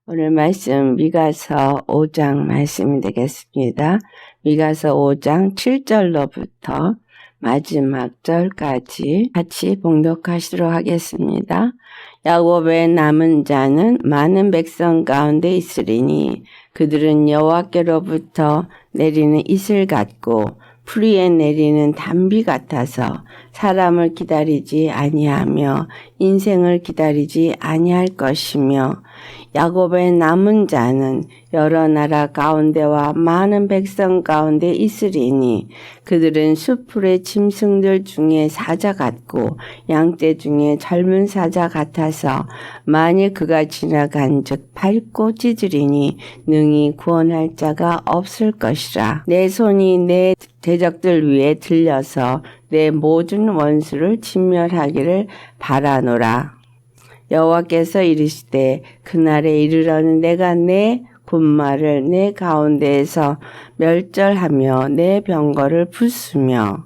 오늘 말씀 미가서 5장 말씀이 되겠습니다. 미가서 5장 7절로부터 마지막 절까지 같이 봉독하시도록 하겠습니다. 야곱의 남은 자는 많은 백성 가운데 있으리니 그들은 여호와께로부터 내리는 이슬 같고 풀 위에 내리는 단비 같아서 사람을 기다리지 아니하며 인생을 기다리지 아니할 것이며 야곱의 남은 자는 여러 나라 가운데와 많은 백성 가운데 있으리니 그들은 숲풀의 짐승들 중에 사자 같고 양떼 중에 젊은 사자 같아서 만일 그가 지나간즉 밟고 찢으리니 능히 구원할 자가 없을 것이라. 내 손이 내 대적들 위에 들려서 내 모든 원수를 진멸하기를 바라노라. 여호와께서 이르시되 그날에 이르러는 내가 내 군마를 내 가운데에서 멸절하며 내 병거를 부수며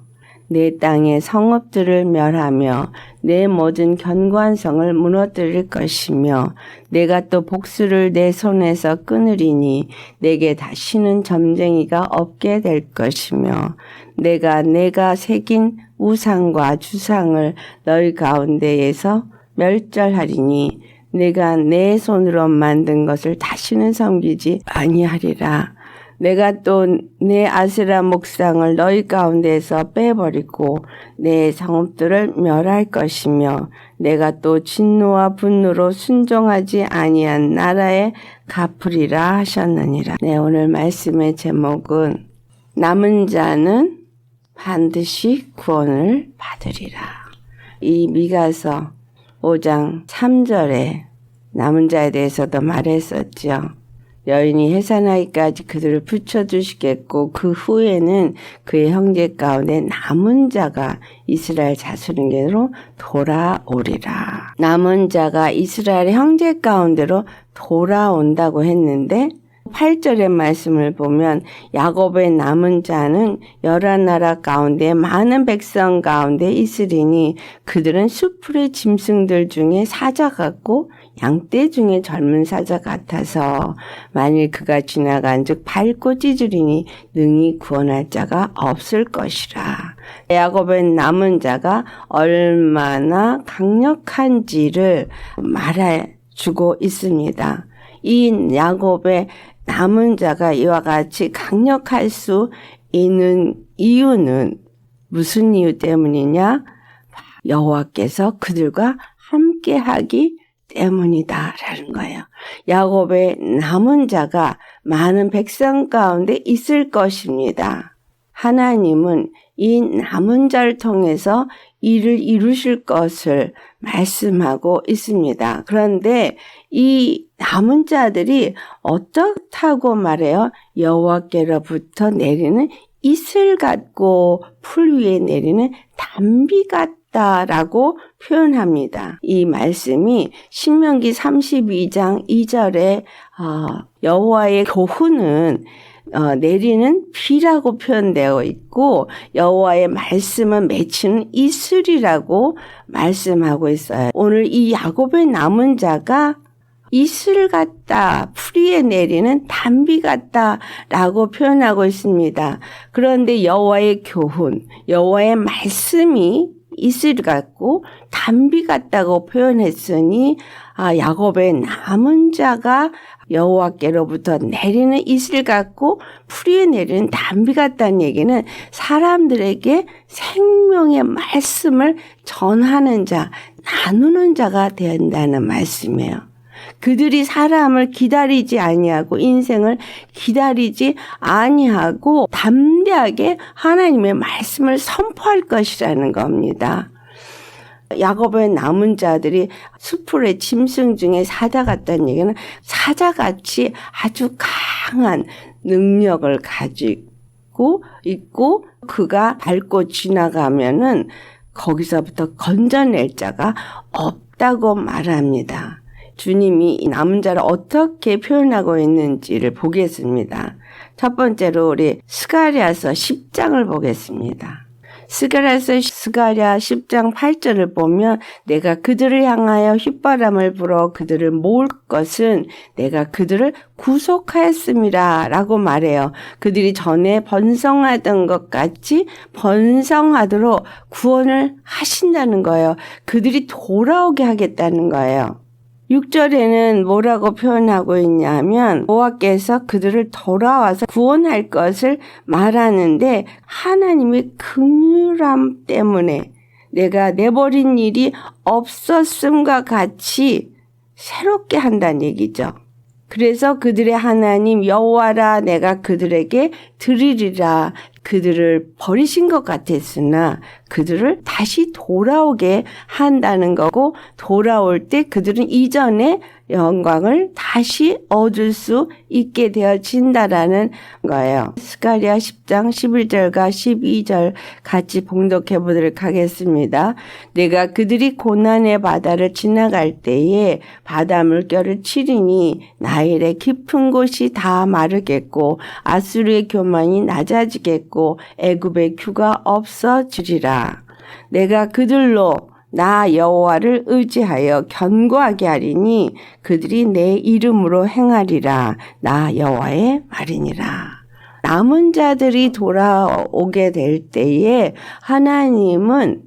내 땅의 성읍들을 멸하며 내 모든 견고한 성을 무너뜨릴 것이며 내가 또 복수를 내 손에서 끊으리니 내게 다시는 점쟁이가 없게 될 것이며 내가 새긴 우상과 주상을 너희 가운데에서 멸절하리니 내가 내 손으로 만든 것을 다시는 섬기지 아니하리라. 내가 또 내 아세라 목상을 너희 가운데에서 빼버리고 내 성읍들을 멸할 것이며 내가 또 진노와 분노로 순종하지 아니한 나라에 갚으리라 하셨느니라. 네, 오늘 말씀의 제목은 남은 자는 반드시 구원을 받으리라. 이 미가서 5장 3절에 남은 자에 대해서도 말했었죠. 여인이 해산하기까지 그들을 붙여주시겠고 그 후에는 그의 형제 가운데 남은 자가 이스라엘 자손에게로 돌아오리라. 남은 자가 이스라엘 형제 가운데로 돌아온다고 했는데 8절의 말씀을 보면 야곱의 남은 자는 여러 나라 가운데 많은 백성 가운데 있으리니 그들은 숲풀의 짐승들 중에 사자 같고 양떼 중에 젊은 사자 같아서 만일 그가 지나간즉 밟고 찢으리니 능히 구원할 자가 없을 것이라. 야곱의 남은 자가 얼마나 강력한지를 말해주고 있습니다. 이 야곱의 남은 자가 이와 같이 강력할 수 있는 이유는 무슨 이유 때문이냐? 여호와께서 그들과 함께하기 때문이다라는 거예요. 야곱의 남은 자가 많은 백성 가운데 있을 것입니다. 하나님은 이 남은 자를 통해서 일을 이루실 것을 말씀하고 있습니다. 그런데 이 남은 자들이 어떻다고 말해요? 여호와께로부터 내리는 이슬 같고 풀 위에 내리는 단비 같다라고 표현합니다. 이 말씀이 신명기 32장 2절에 여호와의 교훈은 내리는 비라고 표현되어 있고 여호와의 말씀은 맺히는 이슬이라고 말씀하고 있어요. 오늘 이 야곱의 남은 자가 이슬 같다, 풀 위에 내리는 단비 같다라고 표현하고 있습니다. 그런데 여호와의 교훈, 여호와의 말씀이 이슬 같고 단비 같다고 표현했으니 야곱의 남은 자가 여호와께로부터 내리는 이슬 같고 풀 위에 내리는 단비 같다는 얘기는 사람들에게 생명의 말씀을 전하는 자, 나누는 자가 된다는 말씀이에요. 그들이 사람을 기다리지 아니하고 인생을 기다리지 아니하고 담대하게 하나님의 말씀을 선포할 것이라는 겁니다. 야곱의 남은 자들이 숲풀의 짐승 중에 사자 같다는 얘기는 사자같이 아주 강한 능력을 가지고 있고 그가 밟고 지나가면은 거기서부터 건져낼 자가 없다고 말합니다. 주님이 이 남은 자를 어떻게 표현하고 있는지를 보겠습니다. 첫 번째로 우리 스가랴서 10장을 보겠습니다. 스가랴 10장 8절을 보면 내가 그들을 향하여 휘바람을 불어 그들을 모을 것은 내가 그들을 구속하였음이라 라고 말해요. 그들이 전에 번성하던 것 같이 번성하도록 구원을 하신다는 거예요. 그들이 돌아오게 하겠다는 거예요. 6절에는 뭐라고 표현하고 있냐면 여호와께서 그들을 돌아와서 구원할 것을 말하는데 하나님의 긍휼함 때문에 내가 내버린 일이 없었음과 같이 새롭게 한다는 얘기죠. 그래서 그들의 하나님 여호와라 내가 그들에게 드리리라. 그들을 버리신 것 같았으나 그들을 다시 돌아오게 한다는 거고, 돌아올 때 그들은 이전의 영광을 다시 얻을 수 있게 되어진다라는 거예요. 스가랴 10장 11절과 12절 같이 봉독해 보도록 하겠습니다. 내가 그들이 고난의 바다를 지나갈 때에 바다 물결을 치리니 나일의 깊은 곳이 다 마르겠고 아수르의 교만이 낮아지겠고 애굽의 규가 없어지리라. 내가 그들로 나 여호와를 의지하여 견고하게 하리니 그들이 내 이름으로 행하리라. 나 여호와의 말이니라. 남은 자들이 돌아오게 될 때에 하나님은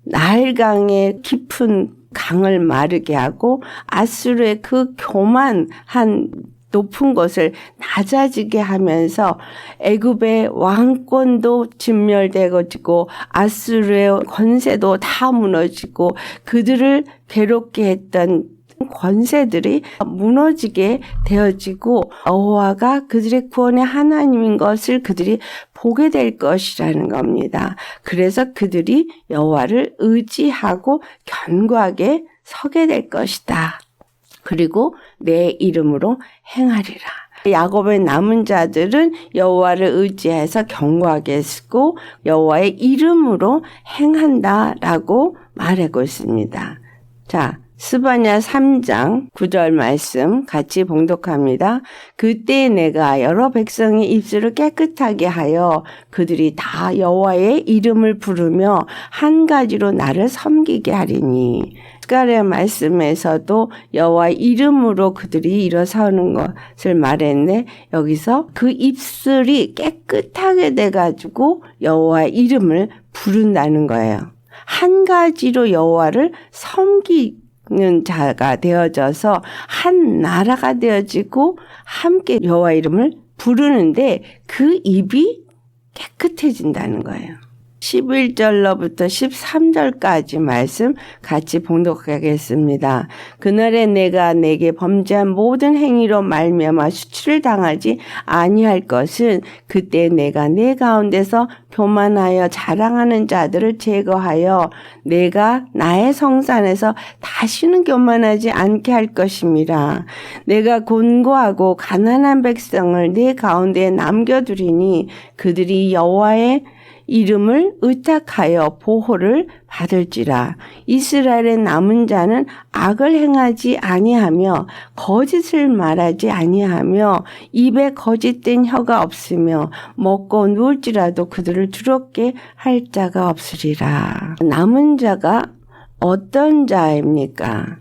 나일강의 깊은 강을 마르게 하고 아수르의 그 교만한 높은 곳을 낮아지게 하면서 애굽의 왕권도 진멸되고 아수르의 권세도 다 무너지고 그들을 괴롭게 했던 권세들이 무너지게 되어지고 여호와가 그들의 구원의 하나님인 것을 그들이 보게 될 것이라는 겁니다. 그래서 그들이 여호와를 의지하고 견고하게 서게 될 것이다. 그리고 내 이름으로 행하리라. 야곱의 남은 자들은 여호와를 의지해서 견고하게 쓰고 여호와의 이름으로 행한다라고 말하고 있습니다. 자, 스바냐 3장 9절 말씀 같이 봉독합니다. 그때 내가 여러 백성의 입술을 깨끗하게 하여 그들이 다 여호와의 이름을 부르며 한 가지로 나를 섬기게 하리니. 스가랴 말씀에서도 여호와의 이름으로 그들이 일어서는 것을 말했는데 여기서 그 입술이 깨끗하게 돼가지고 여호와의 이름을 부른다는 거예요. 한 가지로 여호와를 섬기는 자가 되어져서 한 나라가 되어지고 함께 여호와 이름을 부르는데 그 입이 깨끗해진다는 거예요. 11절로부터 13절까지 말씀 같이 봉독하겠습니다. 그날에 내가 내게 범죄한 모든 행위로 말미암아 수치를 당하지 아니할 것은 그때 내가 내 가운데서 교만하여 자랑하는 자들을 제거하여 내가 나의 성산에서 다시는 교만하지 않게 할 것임이라. 내가 곤고하고 가난한 백성을 내 가운데에 남겨두리니 그들이 여호와의 이름을 의탁하여 보호를 받을지라. 이스라엘의 남은 자는 악을 행하지 아니하며 거짓을 말하지 아니하며 입에 거짓된 혀가 없으며 먹고 누울지라도 그들을 두렵게 할 자가 없으리라. 남은 자가 어떤 자입니까?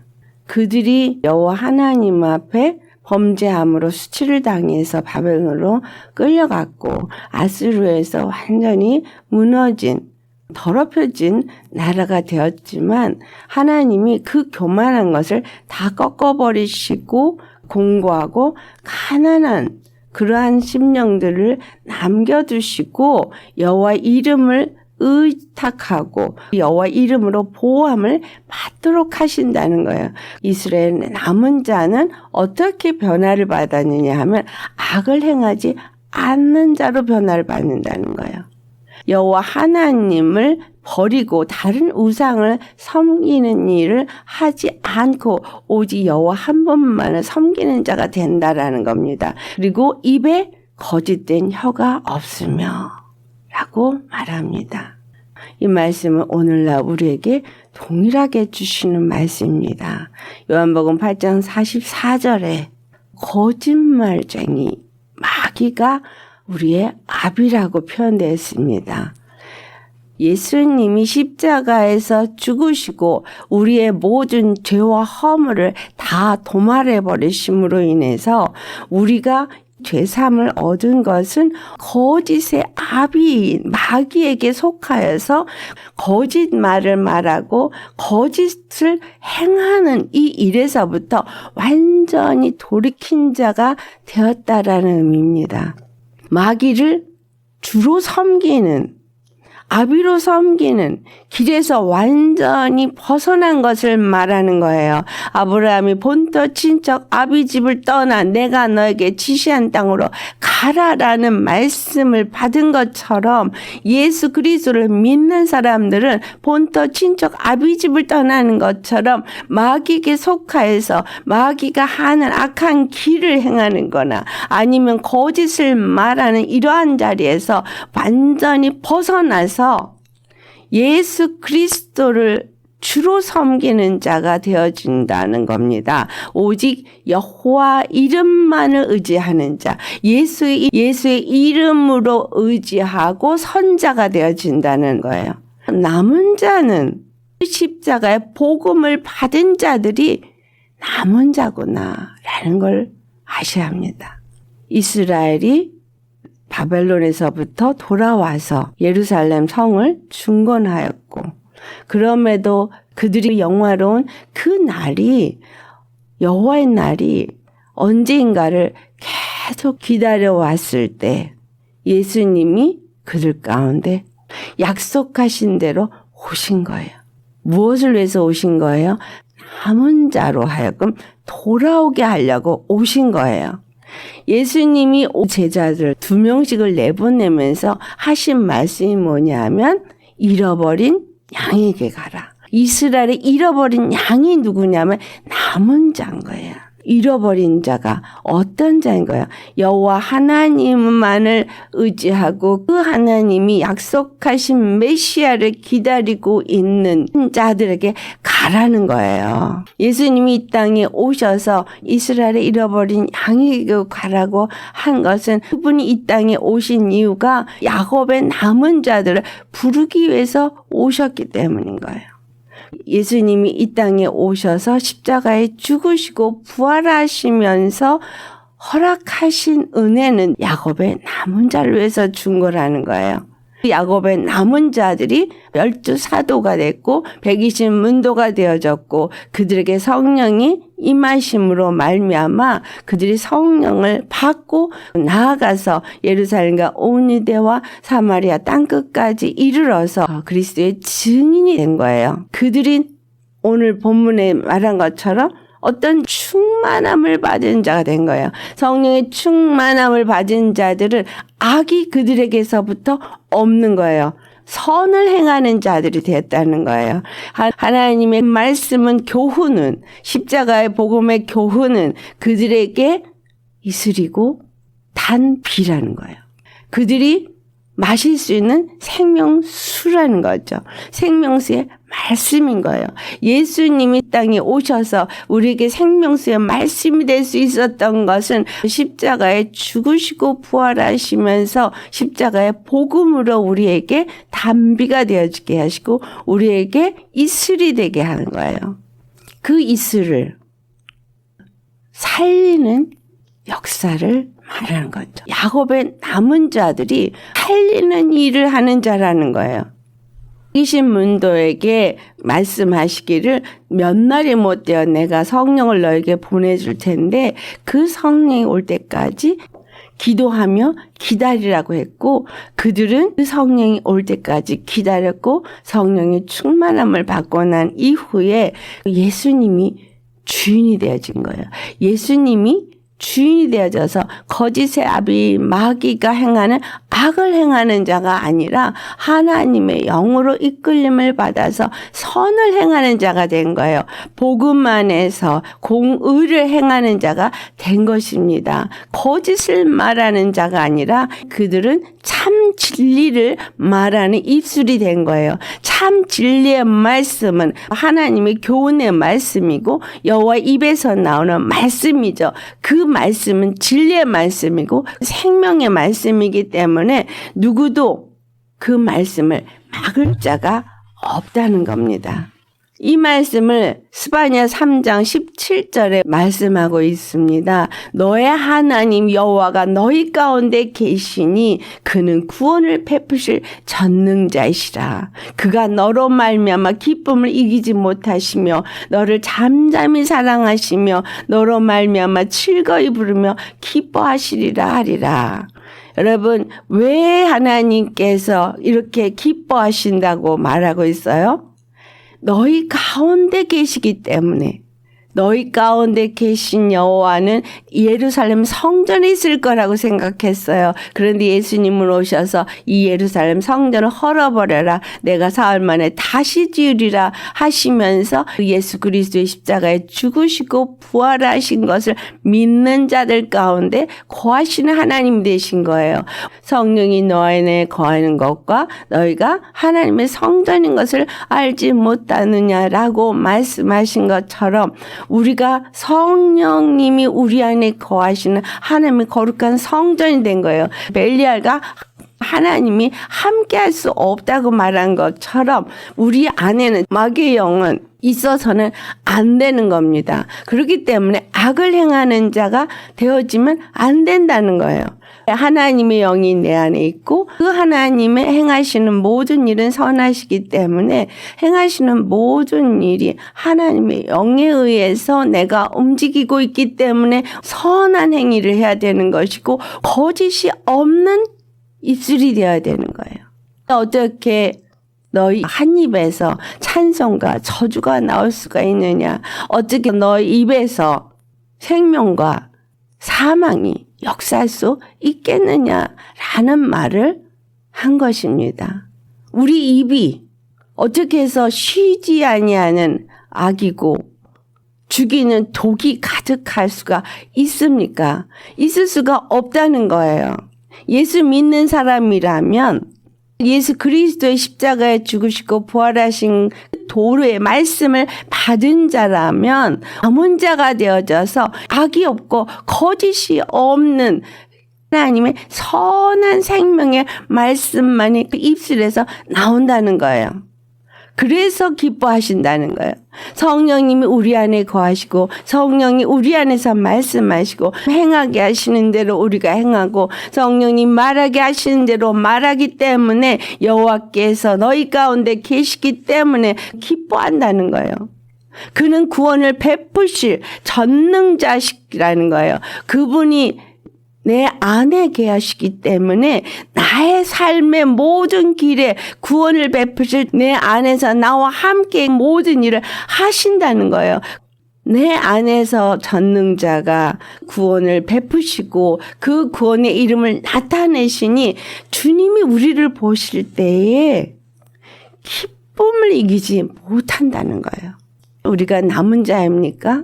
그들이 여호와 하나님 앞에 범죄함으로 수치를 당해서 바벨론으로 끌려갔고 아수르에서 완전히 무너진 더럽혀진 나라가 되었지만 하나님이 그 교만한 것을 다 꺾어버리시고 공고하고 가난한 그러한 심령들을 남겨두시고 여호와 이름을 의탁하고 여호와 이름으로 보호함을 받도록 하신다는 거예요. 이스라엘 남은 자는 어떻게 변화를 받았느냐 하면 악을 행하지 않는 자로 변화를 받는다는 거예요. 여호와 하나님을 버리고 다른 우상을 섬기는 일을 하지 않고 오직 여호와 한 분만을 섬기는 자가 된다라는 겁니다. 그리고 입에 거짓된 혀가 없으며 라고 말합니다. 이 말씀은 오늘날 우리에게 동일하게 주시는 말씀입니다. 요한복음 8장 44절에 거짓말쟁이 마귀가 우리의 압이라고 표현되어 있습니다. 예수님이 십자가에서 죽으시고 우리의 모든 죄와 허물을 다 도말해 버리심으로 인해서 우리가 죄삼을 얻은 것은 거짓의 아비 마귀에게 속하여서 거짓말을 말하고 거짓을 행하는 이 일에서부터 완전히 돌이킨 자가 되었다라는 의미입니다. 마귀를 주로 섬기는, 아비로 섬기는 길에서 완전히 벗어난 것을 말하는 거예요. 아브라함이 본토 친척 아비 집을 떠나 내가 너에게 지시한 땅으로 가라라는 말씀을 받은 것처럼 예수 그리스도를 믿는 사람들은 본토 친척 아비 집을 떠나는 것처럼 마귀에게 속하여서 마귀가 하는 악한 길을 행하는 거나 아니면 거짓을 말하는 이러한 자리에서 완전히 벗어나서 예수 그리스도를 주로 섬기는 자가 되어진다는 겁니다. 오직 여호와 이름만을 의지하는 자, 예수의 이름으로 의지하고 선자가 되어진다는 거예요. 남은 자는 십자가의 복음을 받은 자들이 남은 자구나라는 걸 아셔야 합니다. 이스라엘이 바벨론에서부터 돌아와서 예루살렘 성을 중건하였고 그럼에도 그들이 영화로운 그 날이 여호와의 날이 언제인가를 계속 기다려왔을 때 예수님이 그들 가운데 약속하신 대로 오신 거예요. 무엇을 위해서 오신 거예요? 남은 자로 하여금 돌아오게 하려고 오신 거예요. 예수님이 제자들 2명씩을 내보내면서 하신 말씀이 뭐냐면 잃어버린 양에게 가라. 이스라엘의 잃어버린 양이 누구냐면 남은 자인 거예요. 잃어버린 자가 어떤 자인 거예요? 여호와 하나님만을 의지하고 그 하나님이 약속하신 메시아를 기다리고 있는 자들에게 가라는 거예요. 예수님이 이 땅에 오셔서 이스라엘의 잃어버린 양에게 가라고 한 것은 그분이 이 땅에 오신 이유가 야곱의 남은 자들을 부르기 위해서 오셨기 때문인 거예요. 예수님이 이 땅에 오셔서 십자가에 죽으시고 부활하시면서 허락하신 은혜는 야곱의 남은 자를 위해서 준 거라는 거예요. 야곱의 남은 자들이 12사도가 됐고 120문도가 되어졌고 그들에게 성령이 임하심으로 말미암아 그들이 성령을 받고 나아가서 예루살렘과 온 유대와 사마리아 땅끝까지 이르러서 그리스도의 증인이 된 거예요. 그들이 오늘 본문에 말한 것처럼 어떤 충만함을 받은 자가 된 거예요. 성령의 충만함을 받은 자들은 악이 그들에게서부터 없는 거예요. 선을 행하는 자들이 되었다는 거예요. 하나님의 말씀은 교훈은 십자가의 복음의 교훈은 그들에게 이슬이고 단비라는 거예요. 그들이 마실 수 있는 생명수라는 거죠. 생명수의 말씀인 거예요. 예수님이 땅에 오셔서 우리에게 생명수의 말씀이 될 수 있었던 것은 십자가에 죽으시고 부활하시면서 십자가의 복음으로 우리에게 단비가 되어지게 하시고 우리에게 이슬이 되게 하는 거예요. 그 이슬을 살리는 역사를 말하는 거죠. 야곱의 남은 자들이 살리는 일을 하는 자라는 거예요. 20문도에게 말씀하시기를 몇 날이 못 되어 내가 성령을 너에게 보내줄 텐데 그 성령이 올 때까지 기도하며 기다리라고 했고 그들은 그 성령이 올 때까지 기다렸고 성령의 충만함을 받고 난 이후에 예수님이 주인이 되어진 거예요. 예수님이 주인이 되어져서 거짓의 아비 마귀가 행하는 악을 행하는 자가 아니라 하나님의 영으로 이끌림을 받아서 선을 행하는 자가 된 거예요. 복음 안에서 공의를 행하는 자가 된 것입니다. 거짓을 말하는 자가 아니라 그들은 참 진리를 말하는 입술이 된 거예요. 참 진리의 말씀은 하나님의 교훈의 말씀이고 여호와 입에서 나오는 말씀이죠. 그 말씀은 진리의 말씀이고 생명의 말씀이기 때문에 누구도 그 말씀을 막을 자가 없다는 겁니다. 이 말씀을 스바냐 3장 17절에 말씀하고 있습니다. 너의 하나님 여호와가 너희 가운데 계시니 그는 구원을 베푸실 전능자이시라. 그가 너로 말미암아 기쁨을 이기지 못하시며 너를 잠잠히 사랑하시며 너로 말미암아 즐거이 부르며 기뻐하시리라 하리라. 여러분, 왜 하나님께서 이렇게 기뻐하신다고 말하고 있어요? 너희 가운데 계시기 때문에. 너희 가운데 계신 여호와는 예루살렘 성전에 있을 거라고 생각했어요. 그런데 예수님은 오셔서 이 예루살렘 성전을 헐어버려라. 내가 사흘 만에 다시 지으리라 하시면서 예수 그리스도의 십자가에 죽으시고 부활하신 것을 믿는 자들 가운데 거하시는 하나님 되신 거예요. 성령이 너 안에 거하는 것과 너희가 하나님의 성전인 것을 알지 못하느냐라고 말씀하신 것처럼 우리가 성령님이 우리 안에 거하시는 하나님의 거룩한 성전이 된 거예요. 벨리알과 하나님이 함께할 수 없다고 말한 것처럼 우리 안에는 마귀의 영은 있어서는 안 되는 겁니다. 그렇기 때문에 악을 행하는 자가 되어지면 안 된다는 거예요. 하나님의 영이 내 안에 있고 그 하나님의 행하시는 모든 일은 선하시기 때문에 행하시는 모든 일이 하나님의 영에 의해서 내가 움직이고 있기 때문에 선한 행위를 해야 되는 것이고 거짓이 없는 입술이 되어야 되는 거예요. 어떻게 너희 한 입에서 찬송과 저주가 나올 수가 있느냐? 어떻게 너희 입에서 생명과 사망이 역사할 수 있겠느냐라는 말을 한 것입니다. 우리 입이 어떻게 해서 쉬지 아니하는 악이고 죽이는 독이 가득할 수가 있습니까? 있을 수가 없다는 거예요. 예수 믿는 사람이라면 예수 그리스도의 십자가에 죽으시고 부활하신 도로의 말씀을 받은 자라면 남은 자가 되어져서 악이 없고 거짓이 없는 하나님의 선한 생명의 말씀만이 그 입술에서 나온다는 거예요. 그래서 기뻐하신다는 거예요. 성령님이 우리 안에 거하시고 성령이 우리 안에서 말씀하시고 행하게 하시는 대로 우리가 행하고 성령님 말하게 하시는 대로 말하기 때문에 여호와께서 너희 가운데 계시기 때문에 기뻐한다는 거예요. 그는 구원을 베푸실 전능자시라는 거예요. 그분이 내 안에 계시기 때문에 나의 삶의 모든 길에 구원을 베푸실 내 안에서 나와 함께 모든 일을 하신다는 거예요. 내 안에서 전능자가 구원을 베푸시고 그 구원의 이름을 나타내시니 주님이 우리를 보실 때에 기쁨을 이기지 못한다는 거예요. 우리가 남은 자입니까?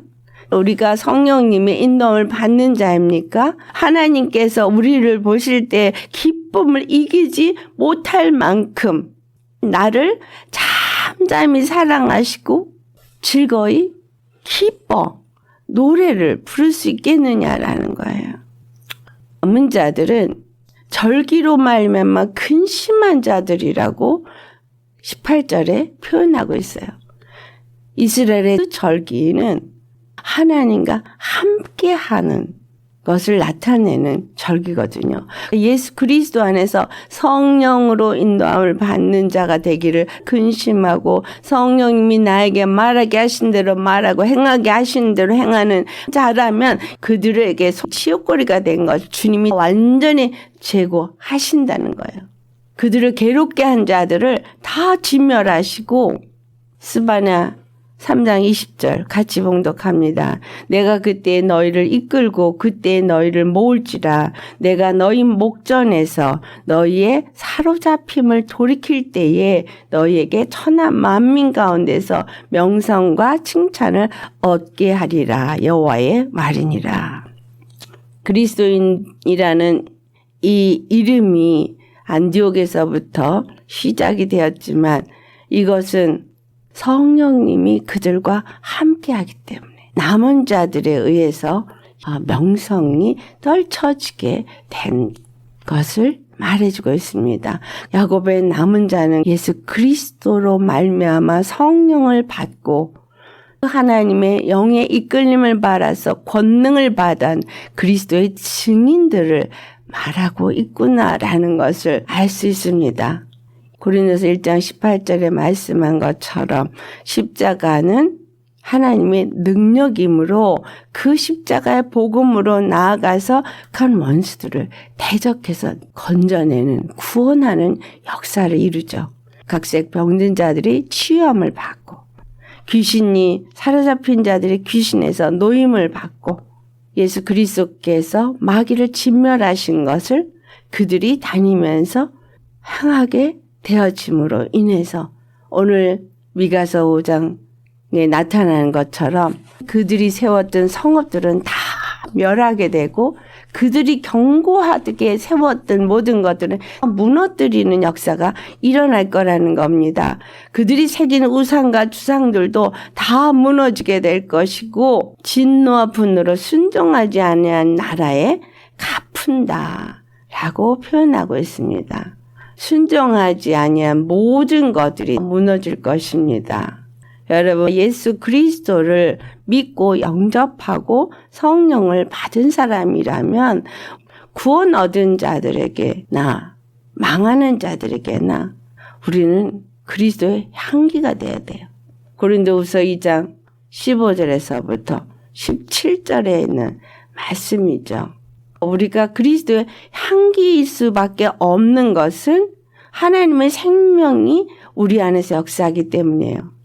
우리가 성령님의 인도함을 받는 자입니까? 하나님께서 우리를 보실 때 기쁨을 이기지 못할 만큼 나를 잠잠히 사랑하시고 즐거이 기뻐 노래를 부를 수 있겠느냐라는 거예요. 남은 자들은 절기로 말미암아 근심한 자들이라고 18절에 표현하고 있어요. 이스라엘의 절기는 하나님과 함께하는 것을 나타내는 절기거든요. 예수 그리스도 안에서 성령으로 인도함을 받는 자가 되기를 근심하고 성령님이 나에게 말하게 하신 대로 말하고 행하게 하신 대로 행하는 자라면 그들에게 치욕거리가 된 것 주님이 완전히 제거하신다는 거예요. 그들을 괴롭게 한 자들을 다 진멸하시고 스바냐 3장 20절 같이 봉독합니다. 내가 그때 너희를 이끌고 그때 너희를 모을지라. 내가 너희 목전에서 너희의 사로잡힘을 돌이킬 때에 너희에게 천하 만민 가운데서 명성과 칭찬을 얻게 하리라. 여호와의 말이니라. 그리스도인이라는 이 이름이 안디옥에서부터 시작이 되었지만 이것은 성령님이 그들과 함께하기 때문에 남은 자들에 의해서 명성이 떨쳐지게 된 것을 말해주고 있습니다. 야곱의 남은 자는 예수 그리스도로 말미암아 성령을 받고 하나님의 영의 이끌림을 받아서 권능을 받은 그리스도의 증인들을 말하고 있구나라는 것을 알 수 있습니다. 고린도서 1장 18절에 말씀한 것처럼 십자가는 하나님의 능력이므로 그 십자가의 복음으로 나아가서 큰 원수들을 대적해서 건져내는 구원하는 역사를 이루죠. 각색 병든 자들이 치유함을 받고 귀신이 사로잡힌 자들이 귀신에서 노임을 받고 예수 그리스도께서 마귀를 진멸하신 것을 그들이 다니면서 행하게 되어짐으로 인해서 오늘 미가서 5장에 나타나는 것처럼 그들이 세웠던 성읍들은 다 멸하게 되고 그들이 견고하게 세웠던 모든 것들은 무너뜨리는 역사가 일어날 거라는 겁니다. 그들이 새긴 우상과 주상들도 다 무너지게 될 것이고 진노와 분노로 순종하지 아니한 나라에 갚은다라고 표현하고 있습니다. 순종하지 아니한 모든 것들이 무너질 것입니다. 여러분, 예수 그리스도를 믿고 영접하고 성령을 받은 사람이라면 구원 얻은 자들에게나 망하는 자들에게나 우리는 그리스도의 향기가 되어야 돼요. 고린도후서 2장 15절에서부터 17절에 있는 말씀이죠. 우리가 그리스도의 향기일 수밖에 없는 것은 하나님의 생명이 우리 안에서 역사하기 때문이에요.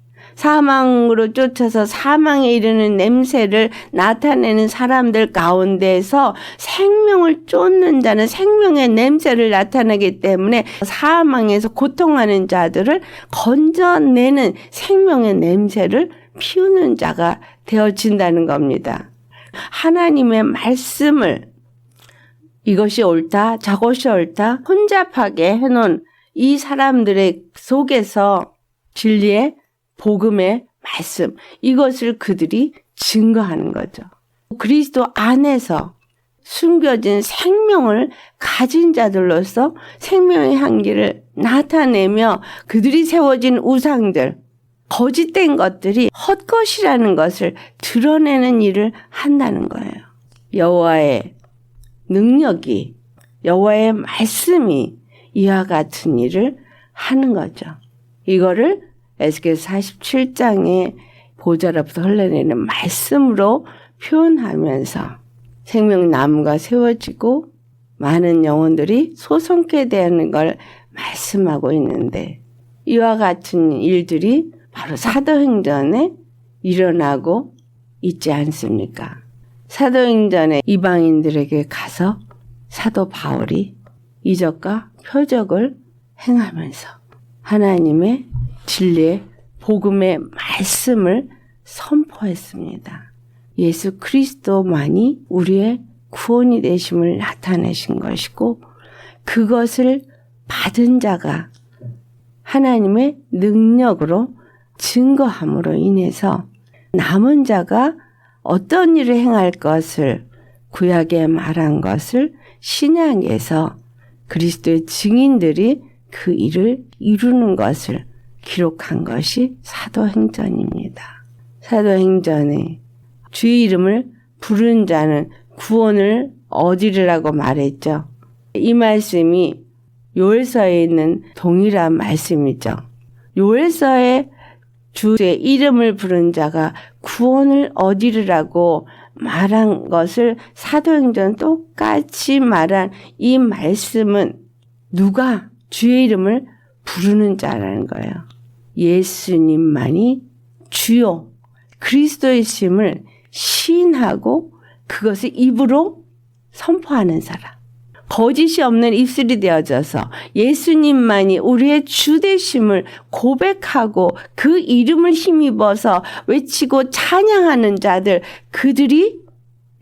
사망으로 쫓아서 사망에 이르는 냄새를 나타내는 사람들 가운데서 생명을 쫓는 자는 생명의 냄새를 나타내기 때문에 사망에서 고통하는 자들을 건져내는 생명의 냄새를 피우는 자가 되어진다는 겁니다. 하나님의 말씀을 이것이 옳다, 저것이 옳다 혼잡하게 해놓은 이 사람들의 속에서 진리의 복음의 말씀, 이것을 그들이 증거하는 거죠. 그리스도 안에서 숨겨진 생명을 가진 자들로서 생명의 향기를 나타내며 그들이 세워진 우상들, 거짓된 것들이 헛것이라는 것을 드러내는 일을 한다는 거예요. 여호와의 능력이, 여호와의 말씀이 이와 같은 일을 하는 거죠. 이거를 에스겔 47장의 보좌로부터 흘러내리는 말씀으로 표현하면서 생명나무가 세워지고 많은 영혼들이 소송케 되는 걸 말씀하고 있는데 이와 같은 일들이 바로 사도행전에 일어나고 있지 않습니까? 사도행전에 이방인들에게 가서 사도 바울이 이적과 표적을 행하면서 하나님의 진리의 복음의 말씀을 선포했습니다. 예수 그리스도만이 우리의 구원이 되심을 나타내신 것이고 그것을 받은 자가 하나님의 능력으로 증거함으로 인해서 남은 자가 어떤 일을 행할 것을 구약에 말한 것을 신약에서 그리스도의 증인들이 그 일을 이루는 것을 기록한 것이 사도행전입니다. 사도행전에 주의 이름을 부른 자는 구원을 얻으리라고 말했죠. 이 말씀이 요엘서에 있는 동일한 말씀이죠. 요엘서에 주의 이름을 부른 자가 구원을 얻으리라고 말한 것을 사도행전 똑같이 말한 이 말씀은 누가 주의 이름을 부르는 자라는 거예요. 예수님만이 주요 그리스도이심을 시인하고 그것을 입으로 선포하는 사람. 거짓이 없는 입술이 되어져서 예수님만이 우리의 주 되심을 고백하고 그 이름을 힘입어서 외치고 찬양하는 자들, 그들이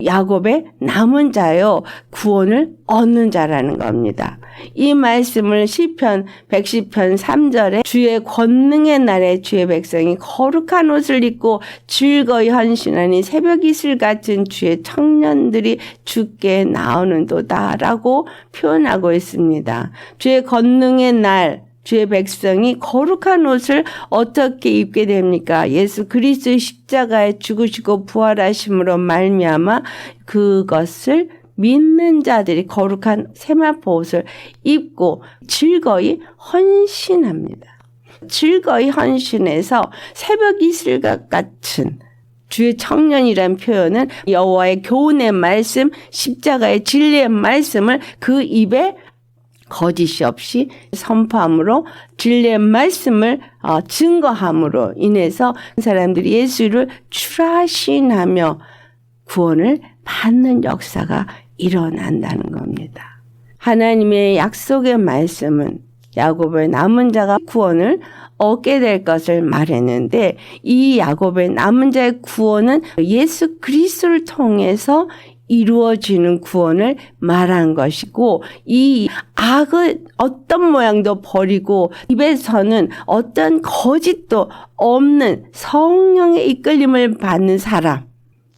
야곱의 남은 자요 구원을 얻는 자라는 겁니다. 이 말씀을 시편 110편 3절에 주의 권능의 날에 주의 백성이 거룩한 옷을 입고 즐거이 헌신하니 새벽 이슬 같은 주의 청년들이 주께 나오는도다라고 표현하고 있습니다. 주의 권능의 날 주의 백성이 거룩한 옷을 어떻게 입게 됩니까? 예수 그리스도의 십자가에 죽으시고 부활하심으로 말미암아 그것을 믿는 자들이 거룩한 세마포 옷을 입고 즐거이 헌신합니다. 즐거이 헌신해서 새벽 이슬과 같은 주의 청년이란 표현은 여호와의 교훈의 말씀, 십자가의 진리의 말씀을 그 입에 거짓이 없이 선포함으로 진리의 말씀을 증거함으로 인해서 사람들이 예수를 출하신하며 구원을 받는 역사가 일어난다는 겁니다. 하나님의 약속의 말씀은 야곱의 남은 자가 구원을 얻게 될 것을 말했는데 이 야곱의 남은 자의 구원은 예수 그리스도를 통해서 이루어지는 구원을 말한 것이고 이 악은 어떤 모양도 버리고 입에서는 어떤 거짓도 없는 성령의 이끌림을 받는 사람,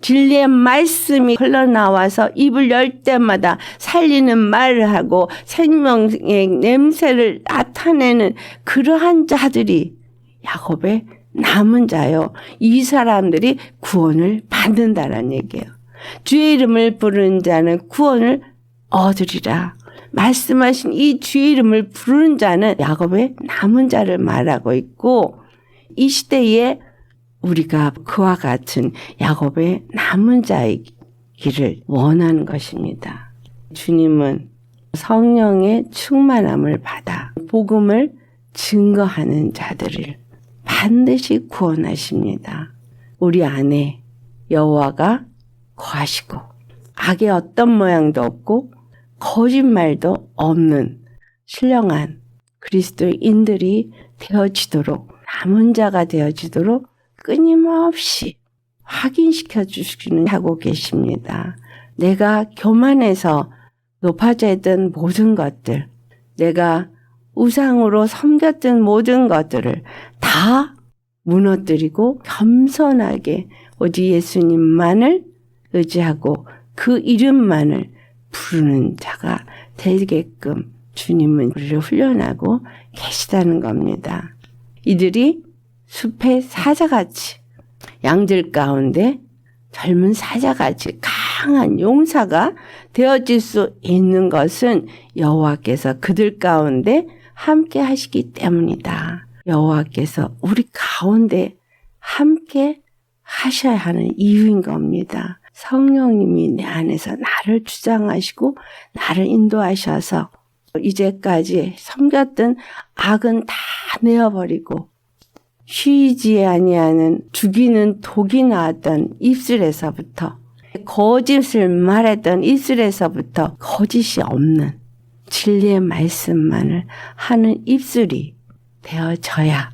진리의 말씀이 흘러나와서 입을 열 때마다 살리는 말을 하고 생명의 냄새를 나타내는 그러한 자들이 야곱의 남은 자요. 이 사람들이 구원을 받는다라는 얘기예요. 주의 이름을 부르는 자는 구원을 얻으리라. 말씀하신 이 주의 이름을 부르는 자는 야곱의 남은 자를 말하고 있고 이 시대에 우리가 그와 같은 야곱의 남은 자이기를 원하는 것입니다. 주님은 성령의 충만함을 받아 복음을 증거하는 자들을 반드시 구원하십니다. 우리 안에 여호와가 거하시고 악의 어떤 모양도 없고 거짓말도 없는 신령한 그리스도인들이 되어지도록 남은 자가 되어지도록 끊임없이 확인시켜 주시기는 하고 계십니다. 내가 교만해서 높아져 있던 모든 것들, 내가 우상으로 섬겼던 모든 것들을 다 무너뜨리고 겸손하게 오직 예수님만을 의지하고 그 이름만을 부르는 자가 되게끔 주님은 우리를 훈련하고 계시다는 겁니다. 이들이 숲의 사자같이 양들 가운데 젊은 사자같이 강한 용사가 되어질 수 있는 것은 여호와께서 그들 가운데 함께 하시기 때문이다. 여호와께서 우리 가운데 함께 하셔야 하는 이유인 겁니다. 성령님이 내 안에서 나를 주장하시고 나를 인도하셔서 이제까지 섬겼던 악은 다 내어버리고 쉬지 아니하는 죽이는 독이 나왔던 입술에서부터 거짓을 말했던 입술에서부터 거짓이 없는 진리의 말씀만을 하는 입술이 되어져야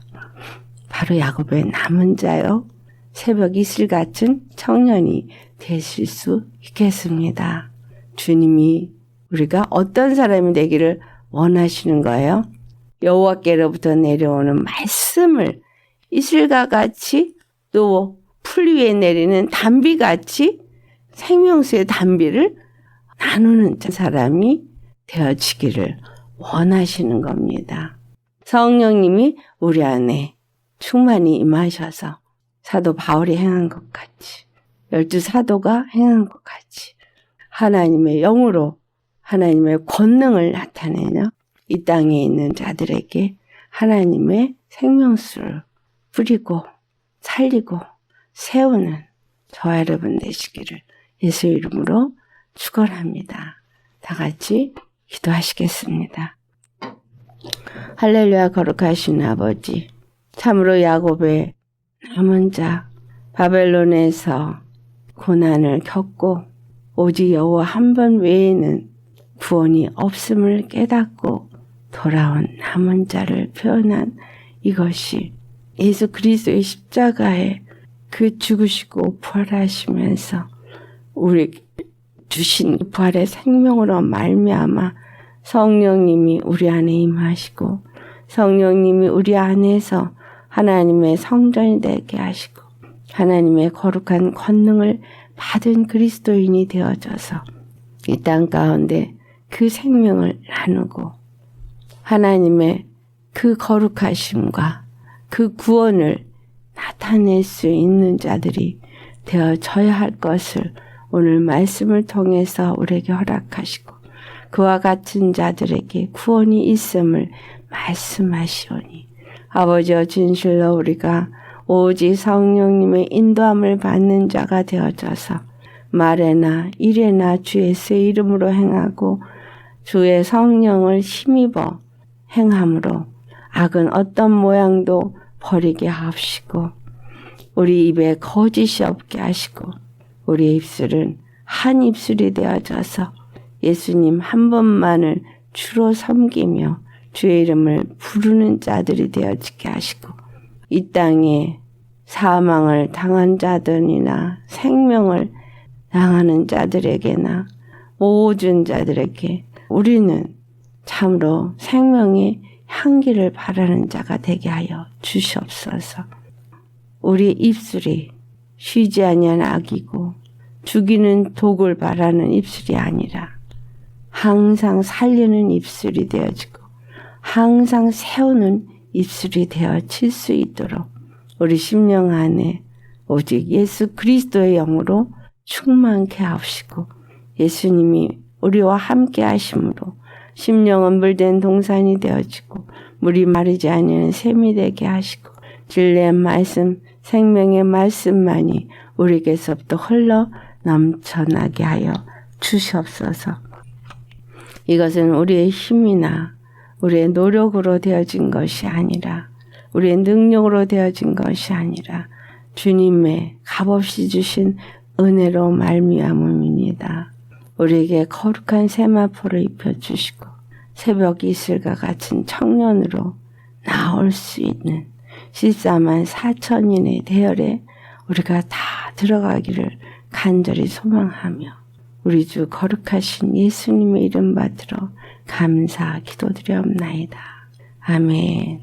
바로 야곱의 남은 자요 새벽 이슬 같은 청년이 되실 수 있겠습니다. 주님이 우리가 어떤 사람이 되기를 원하시는 거예요? 여호와께로부터 내려오는 말씀을 이슬과 같이 또 풀 위에 내리는 단비같이 생명수의 단비를 나누는 사람이 되어지기를 원하시는 겁니다. 성령님이 우리 안에 충만히 임하셔서 사도 바울이 행한 것 같이 12사도가 행한 것 같이 하나님의 영으로 하나님의 권능을 나타내며 이 땅에 있는 자들에게 하나님의 생명수를 뿌리고 살리고 세우는 저와 여러분 되시기를 예수 이름으로 축원합니다. 다 같이 기도하시겠습니다. 할렐루야. 거룩하신 아버지, 참으로 야곱의 남은 자 바벨론에서 고난을 겪고 오직 여호와 한 번 외에는 구원이 없음을 깨닫고 돌아온 남은 자를 표현한 이것이 예수 그리스도의 십자가에 그 죽으시고 부활하시면서 우리 주신 부활의 생명으로 말미암아 성령님이 우리 안에 임하시고 성령님이 우리 안에서 하나님의 성전이 되게 하시고 하나님의 거룩한 권능을 받은 그리스도인이 되어져서 이 땅 가운데 그 생명을 나누고 하나님의 그 거룩하심과 그 구원을 나타낼 수 있는 자들이 되어져야 할 것을 오늘 말씀을 통해서 우리에게 허락하시고 그와 같은 자들에게 구원이 있음을 말씀하시오니 아버지여 진실로 우리가 오직 성령님의 인도함을 받는 자가 되어져서 말에나 일에나 주의 새 이름으로 행하고 주의 성령을 힘입어 행함으로 악은 어떤 모양도 버리게 하옵시고 우리 입에 거짓이 없게 하시고 우리의 입술은 한 입술이 되어져서 예수님 한 분만을 주로 섬기며 주의 이름을 부르는 자들이 되어지게 하시고 이 땅에 사망을 당한 자들이나 생명을 당하는 자들에게나 모든 자들에게 우리는 참으로 생명의 향기를 바라는 자가 되게 하여 주시옵소서. 우리 입술이 쉬지 아니한 악이고 죽이는 독을 바라는 입술이 아니라 항상 살리는 입술이 되어지고 항상 세우는 입술이 되어질 수 있도록 우리 심령 안에 오직 예수 그리스도의 영으로 충만케 하옵시고 예수님이 우리와 함께 하심으로 심령은 물된 동산이 되어지고 물이 마르지 아니하는 샘이 되게 하시고 진리의 말씀 생명의 말씀만이 우리에게서부터 흘러 넘쳐나게 하여 주시옵소서. 이것은 우리의 힘이나 우리의 노력으로 되어진 것이 아니라 우리의 능력으로 되어진 것이 아니라 주님의 값없이 주신 은혜로 말미암음입니다. 우리에게 거룩한 세마포를 입혀주시고 새벽 이슬과 같은 청년으로 나올 수 있는 14만 4천인의 대열에 우리가 다 들어가기를 간절히 소망하며 우리 주 거룩하신 예수님의 이름 받들어 감사 기도드리옵나이다. 아멘.